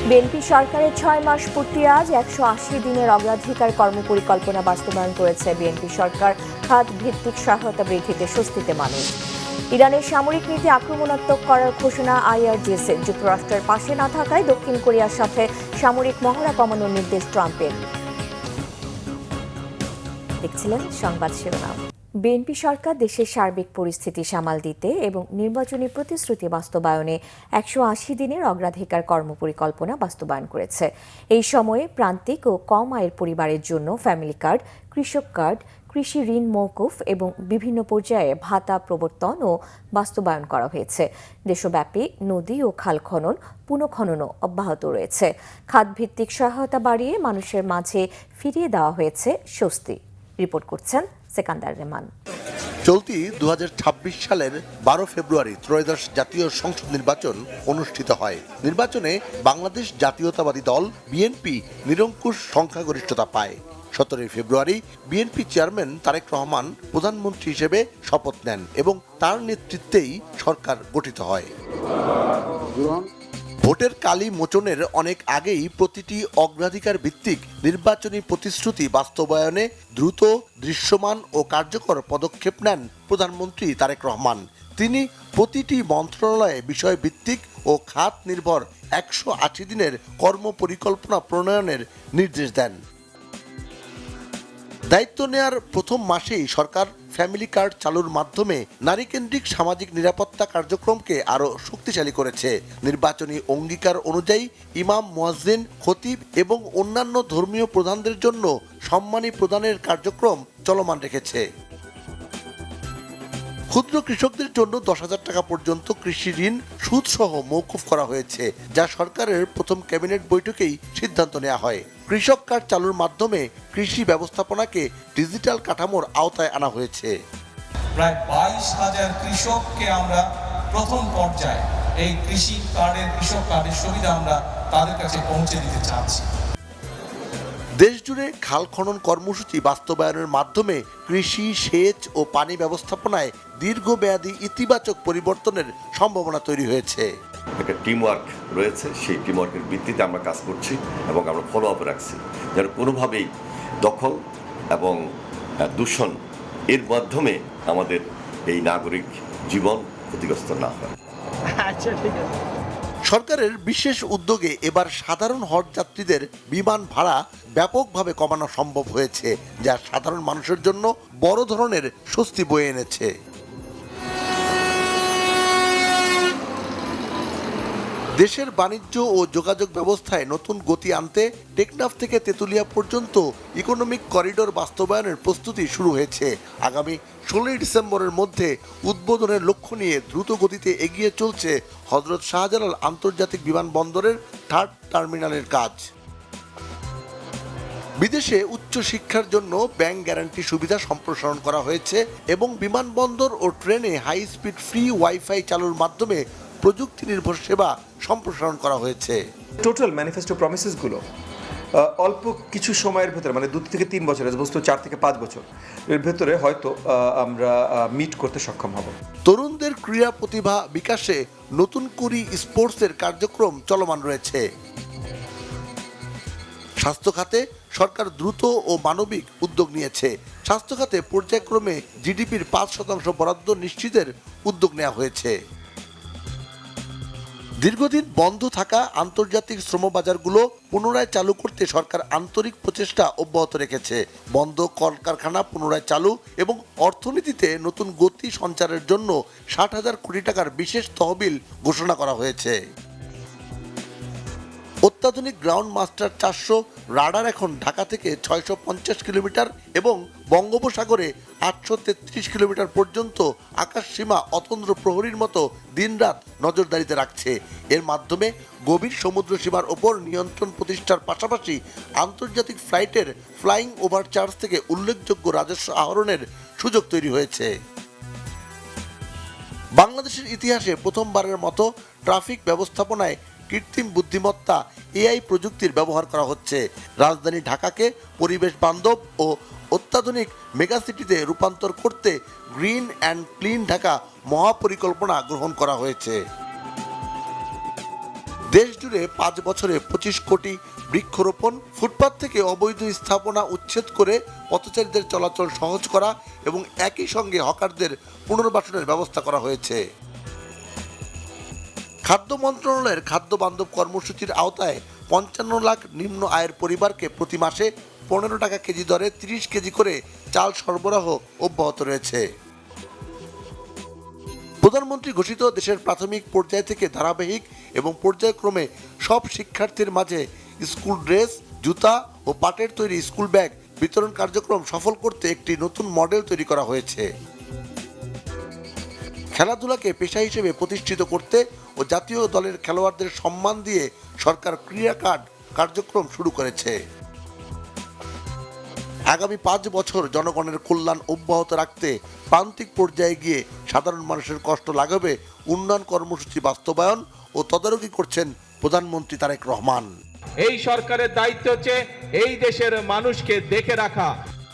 BNP সরকারের 6 মাস পূর্তি আজ 180 দিনের অগ্রাধিকার কর্মপরিকল্পনা বাস্তবায়ন করেছে বিএনপি সরকার। খাত ভিত্তিক সহায়তা বৃদ্ধিতে স্বস্তিতে মানুষ। ইরানের সামরিক নীতি আক্রমণাত্মক করার ঘোষণা আইআরজিসির। যুক্তরাষ্ট্রের পাশে না থাকায় দক্ষিণ কোরিয়ার সাথে সামরিক মহড়া কমানোর নির্দেশ ট্রাম্পের। দেখছিলেন সংবাদ শিরোনাম। বিএনপি সরকার দেশের সার্বিক পরিস্থিতি সামাল দিতে এবং নির্বাচনী প্রতিশ্রুতি বাস্তবায়নে 180 দিনের অগ্রাধিকার কর্মপরিকল্পনা বাস্তবায়ন করেছে। এই সময়ে প্রান্তিক ও কম আয়ের পরিবারের জন্য ফ্যামিলি কার্ড, কৃষক কার্ড, কৃষি ঋণ মওকুফ এবং বিভিন্ন পর্যায়ে ভাতা প্রবর্তন ও বাস্তবায়ন করা হয়েছে। দেশব্যাপী নদী ও খাল খনন, পুনঃখননও অব্যাহত রয়েছে। খাতভিত্তিক সহায়তা বাড়িয়ে মানুষের মাঝে ফিরিয়ে দেওয়া হয়েছে স্বস্তি। রিপোর্ট করছেন সেকান্দার রেহমান। চলতি 2026 সালের 12 ফেব্রুয়ারি ত্রয়োদশ জাতীয় সংসদ নির্বাচন অনুষ্ঠিত হয়। নির্বাচনে বাংলাদেশ জাতীয়তাবাদী দল বিএনপি নিরঙ্কুশ সংখ্যাগরিষ্ঠতা পায়। 17 ফেব্রুয়ারি বিএনপি চেয়ারম্যান তারেক রহমান প্রধানমন্ত্রী হিসেবে শপথ নেন এবং তার নেতৃত্বেই সরকার গঠিত হয়। ভোটের কালি মোচনের অনেক আগেই প্রতিটি অগ্রাধিকার ভিত্তিক নির্বাচনী প্রতিশ্রুতি বাস্তবায়নে দ্রুত, দৃশ্যমান ও কার্যকর পদক্ষেপ নেন প্রধানমন্ত্রী তারেক রহমান। তিনি প্রতিটি মন্ত্রণালয়ে বিষয়ভিত্তিক ও খাত নির্ভর 180 দিনের কর্মপরিকল্পনা প্রণয়নের নির্দেশ দেন। দায়িত্ব নেয়ার প্রথম মাসেই সরকার ফ্যামিলি কার্ড চালুর মাধ্যমে নারীকেন্দ্রিক সামাজিক নিরাপত্তা কার্যক্রমকে আরও শক্তিশালী করেছে। নির্বাচনী অঙ্গীকার অনুযায়ী ইমাম, মুয়াজ্জিন, খতিব এবং অন্যান্য ধর্মীয় প্রধানদের জন্য সম্মানী প্রদানের কার্যক্রম চলমান রেখেছে। ক্ষুদ্র কৃষকদের জন্য 10,000 টাকা পর্যন্ত কৃষি ঋণ সুদসহ মওকুফ করা হয়েছে, যা সরকারের প্রথম ক্যাবিনেট বৈঠকেই সিদ্ধান্ত নেওয়া হয়। কৃষক কার্ড চালুর মাধ্যমে কৃষি ব্যবস্থাপনাকে ডিজিটাল কাঠামোর আওতায় আনা হয়েছে। প্রায় 22,000 কৃষককে আমরা প্রথম পর্যায়ে এই কৃষক কার্ডের সুবিধা আমরা তাদের কাছে পৌঁছে দিতে চাচ্ছি। দেশজুড়ে খাল খনন কর্মসূচি বাস্তবায়নের মাধ্যমে কৃষি, সেচ ও পানি ব্যবস্থাপনায় দীর্ঘমেয়াদী ইতিবাচক পরিবর্তনের সম্ভাবনা তৈরি হয়েছে। একটা টিমওয়ার্ক রয়েছে, সেই টিমওয়ার্কের ভিত্তিতে আমরা কাজ করছি এবং আমরা ফলো আপ রাখছি যেন কোনোভাবেই দখল এবং দূষণ এর মাধ্যমে আমাদের এই নাগরিক জীবন ক্ষতিগ্রস্ত না হয়। আচ্ছা, ঠিক আছে। সরকারের বিশেষ উদ্যোগে এবার সাধারণ হজ যাত্রীদের বিমান ভাড়া ব্যাপকভাবে কমানো সম্ভব হয়েছে, যা সাধারণ মানুষের জন্য বড় ধরনের স্বস্তি বয়ে এনেছে। দেশের বাণিজ্য ও যোগাযোগ ব্যবস্থায় নতুন গতি আনতে টেকনাফ থেকে তেঁতুলিয়া পর্যন্ত ইকোনমিক করিডোর বাস্তবায়নের প্রস্তুতি শুরু হয়েছে। আগামী 16 ডিসেম্বরের মধ্যে উদ্বোধনের লক্ষ্য নিয়ে দ্রুত গতিতে এগিয়ে চলছে হযরত শাহজালাল আন্তর্জাতিক বিমানবন্দরের 3rd টার্মিনালের কাজ। বিদেশে উচ্চ শিক্ষার জন্য ব্যাংক গ্যারান্টি সুবিধা সম্প্রসারণ করা হয়েছে এবং বিমানবন্দর ও ট্রেনে হাই স্পিড ফ্রি ওয়াইফাই চালুর মাধ্যমে প্রযুক্তি নির্ভর সেবা সম্প্রসারণ করা হয়েছে। টোটাল ম্যানিফেস্টো প্রমিসেসগুলো অল্প কিছু সময়ের ভেতরে, মানে 2 থেকে 3 বছর, বস্তু 4 থেকে 5 বছর এর ভেতরে হয়তো আমরা মিট করতে সক্ষম হব। তরুণদের ক্রীড়া প্রতিভা বিকাশে নতুন করি স্পোর্টসের কার্যক্রম চলমান রয়েছে। স্বাস্থ্য খাতে সরকার দ্রুত ও মানবিক উদ্যোগ নিয়েছে। স্বাস্থ্য খাতে পর্যায়ক্রমে জিডিপির 5% বরাদ্দ নিশ্চিতের উদ্যোগ নেওয়া হয়েছে। দীর্ঘদিন বন্ধ থাকা আন্তর্জাতিক শ্রমবাজারগুলো পুনরায় চালু করতে সরকার আন্তরিক প্রচেষ্টা অব্যাহত রেখেছে। বন্ধ কলকারখানা পুনরায় চালু এবং অর্থনীতিতে নতুন গতি সঞ্চারের জন্য 60,000 কোটি টাকার বিশেষ তহবিল ঘোষণা করা হয়েছে। অত্যাধুনিক গ্রাউন্ড মাস্টার 400 রাডার এখন ঢাকা থেকে 650 কিলোমিটার এবং বঙ্গোপসাগরে 833 কিলোমিটার পর্যন্ত আকাশ সীমা অতন্দ্র প্রহরীর মতো দিনরাত নজরদারিতে রাখছে। এর মাধ্যমে গভীর সমুদ্র সীমার ওপর নিয়ন্ত্রণ প্রতিষ্ঠার পাশাপাশি আন্তর্জাতিক ফ্লাইটের ফ্লাইং ওভার চার্জ থেকে উল্লেখযোগ্য রাজস্ব আহরণের সুযোগ তৈরি হয়েছে। বাংলাদেশের ইতিহাসে প্রথমবারের মতো ট্রাফিক ব্যবস্থাপনায় কৃত্রিম বুদ্ধিমত্তা এআই প্রযুক্তির ব্যবহার করা হচ্ছে। রাজধানী ঢাকাকে পরিবেশ বান্ধব ও অত্যাধুনিক মেগাসিটিতে রূপান্তর করতে গ্রিন অ্যান্ড ক্লিন ঢাকা মহাপরিকল্পনা গ্রহণ করা হয়েছে। দেশ জুড়ে 5 বছরে 25 কোটি বৃক্ষরোপণ, ফুটপাত থেকে অবৈধ স্থাপনা উচ্ছেদ করে পথচারীদের চলাচল সহজ করা এবং একই সঙ্গে হকারদের পুনর্বাসনের ব্যবস্থা করা হয়েছে। খাদ্য মন্ত্রণালয়ের খাদ্য বান্ধব কর্মসূচির আওতায় 55 লাখ নিম্ন আয়ের পরিবারকে প্রতি মাসে 15 টাকা কেজি দরে 30 কেজি করে চাল সরবরাহ অব্যাহত রয়েছে। প্রধানমন্ত্রী ঘোষিত দেশের প্রাথমিক পর্যায় থেকে ধারাবাহিক এবং পর্যায়ক্রমে সব শিক্ষার্থীর মাঝে স্কুল ড্রেস, জুতা ও পাটের তৈরি স্কুল ব্যাগ বিতরণ কার্যক্রম সফল করতে একটি নতুন মডেল তৈরি করা হয়েছে। খেলাধুলাকে পেশা হিসেবে প্রতিষ্ঠিত করতে ও জাতীয় দলের খেলোয়াড়দের সম্মান দিয়ে সরকার ক্রীড়া কার্ড কার্যক্রম শুরু করেছে। আগামী 5 বছর জনগণের কল্যাণ অব্যাহত রাখতে প্রান্তিক পর্যায়ে গিয়ে সাধারণ মানুষের কষ্ট লাঘবে উন্নয়ন কর্মসূচি বাস্তবায়ন ও তদারকি করছেন প্রধানমন্ত্রী তারেক রহমান। এই সরকারের দায়িত্ব হচ্ছে এই দেশের মানুষকে দেখে রাখা।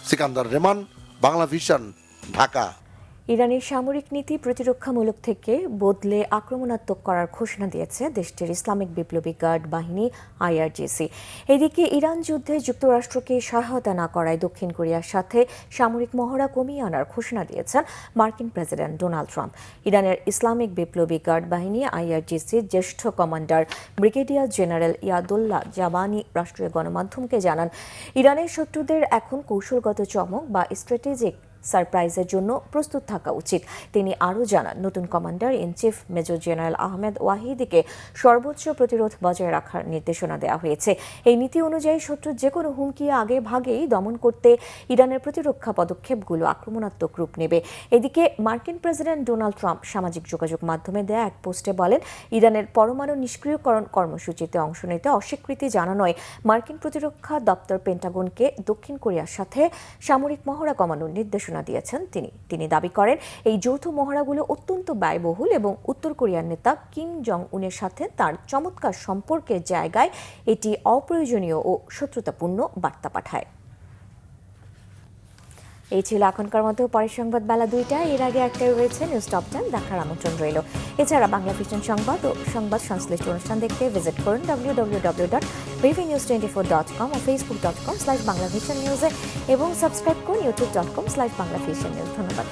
সিকান্দার রেমান, বাংলা ভিশন, ঢাকা। ইরানের সামরিক নীতি প্রতিরক্ষামূলক থেকে বদলে আক্রমণাত্মক করার ঘোষণা দিয়েছে দেশটির ইসলামিক বিপ্লবী গার্ড বাহিনী আইআরজিসি। এদিকে ইরান যুদ্ধে যুক্তরাষ্ট্রকে সহায়তা না করায় দক্ষিণ কোরিয়ার সাথে সামরিক মহড়া কমিয়ে আনার ঘোষণা দিয়েছেন মার্কিন প্রেসিডেন্ট ডোনাল্ড ট্রাম্প। ইরানের ইসলামিক বিপ্লবী গার্ড বাহিনী আইআরজিসির জ্যেষ্ঠ commander brigadier general Yadullah Jawaani রাষ্ট্রীয় গণমাধ্যমকে জানান, ইরানের শত্রুদের এখন কৌশলগত চমক বা স্ট্র্যাটেজিক সারপ্রাইজের জন্য প্রস্তুত থাকা উচিত। তিনি আরও জানান, নতুন commander in chief major general Ahmed ওয়াহিদিকে সর্বোচ্চ প্রতিরোধ বজায় রাখার নির্দেশনা দেওয়া হয়েছে। এই নীতি অনুযায়ী শত্রুর যে কোনো হুমকি আগে ভাগেই দমন করতে ইরানের প্রতিরক্ষা পদক্ষেপগুলো আক্রমণাত্মক রূপ নেবে। এদিকে মার্কিন প্রেসিডেন্ট ডোনাল্ড ট্রাম্প সামাজিক যোগাযোগ মাধ্যমে দেয়া এক পোস্টে বলেন, ইরানের পরমাণু নিষ্ক্রিয়করণ কর্মসূচিতে অংশ নিতে অস্বীকৃতি জানানোয় মার্কিন প্রতিরক্ষা দপ্তর পেন্টাগনকে দক্ষিণ কোরিয়ার সাথে সামরিক মহড়া কমানোর নির্দেশনা দিয়েছেন তিনি দাবি করেন, এই যৌথ মহড়াগুলো অত্যন্ত ব্যয়বহুল এবং উত্তর কোরিয়ার নেতা কিম জং উনের সাথে তার চমৎকার সম্পর্কের জায়গায় এটি অপ্রয়োজনীয় ও শত্রুতাপূর্ণ বার্তা পাঠায়। এই ছিল এখনকার মতো। পরের সংবাদ বেলা 2টায়, এর আগে একটাই রয়েছে নিউজ টপ 10 দেখার আমন্ত্রণ রইল। এছাড়া বাংলা ভিশন সংবাদ ও সংবাদ সংশ্লিষ্ট অনুষ্ঠান দেখতে ভিজিট করুন www.tvnews24.com ও facebook.com/banglavisionnews এবং সাবস্ক্রাইব করুন youtube.com/banglavisionnews। ধন্যবাদ।